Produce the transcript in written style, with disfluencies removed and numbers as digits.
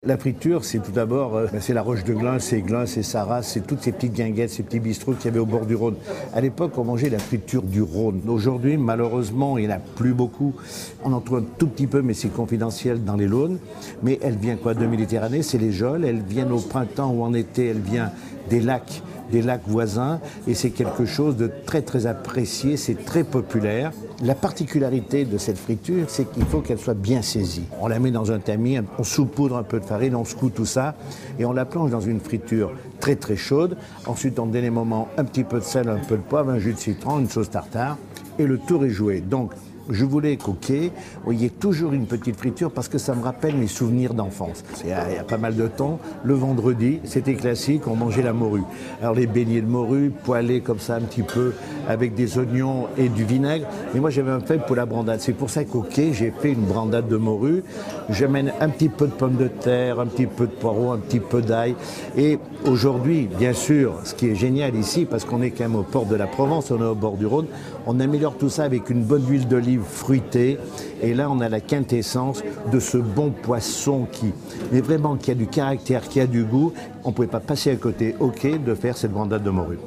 La friture, c'est tout d'abord, c'est la roche de Glun, c'est Sarras, c'est toutes ces petites guinguettes, ces petits bistrots qu'il y avait au bord du Rhône. À l'époque, on mangeait la friture du Rhône. Aujourd'hui, malheureusement, il n'y en a plus beaucoup. On en trouve un tout petit peu, mais c'est confidentiel dans les Launes. Mais elle vient quoi de Méditerranée, c'est les geôles. Elles viennent au printemps ou en été, elle vient des lacs voisins, et c'est quelque chose de très très apprécié, c'est très populaire. La particularité de cette friture, c'est qu'il faut qu'elle soit bien saisie. On la met dans un tamis, on saupoudre un peu de farine, on secoue tout ça, et on la plonge dans une friture très très chaude. Ensuite, on donne des moments un petit peu de sel, un peu de poivre, un jus de citron, une sauce tartare, et le tour est joué. Donc, je voulais qu'au quai, il y ait toujours une petite friture parce que ça me rappelle mes souvenirs d'enfance. Il y a pas mal de temps, le vendredi, c'était classique, on mangeait la morue. Alors les beignets de morue, poêlés comme ça un petit peu, avec des oignons et du vinaigre. Mais moi j'avais un fait pour la brandade. C'est pour ça qu'au quai, j'ai fait une brandade de morue. J'amène un petit peu de pommes de terre, un petit peu de poireaux, un petit peu d'ail. Et aujourd'hui, bien sûr, ce qui est génial ici, parce qu'on est quand même au port de la Provence, on est au bord du Rhône, on améliore tout ça avec une bonne huile d'olive fruité, et là on a la quintessence de ce bon poisson mais vraiment qui a du caractère, qui a du goût. On ne pouvait pas passer à côté, ok, de faire cette brandade de morue.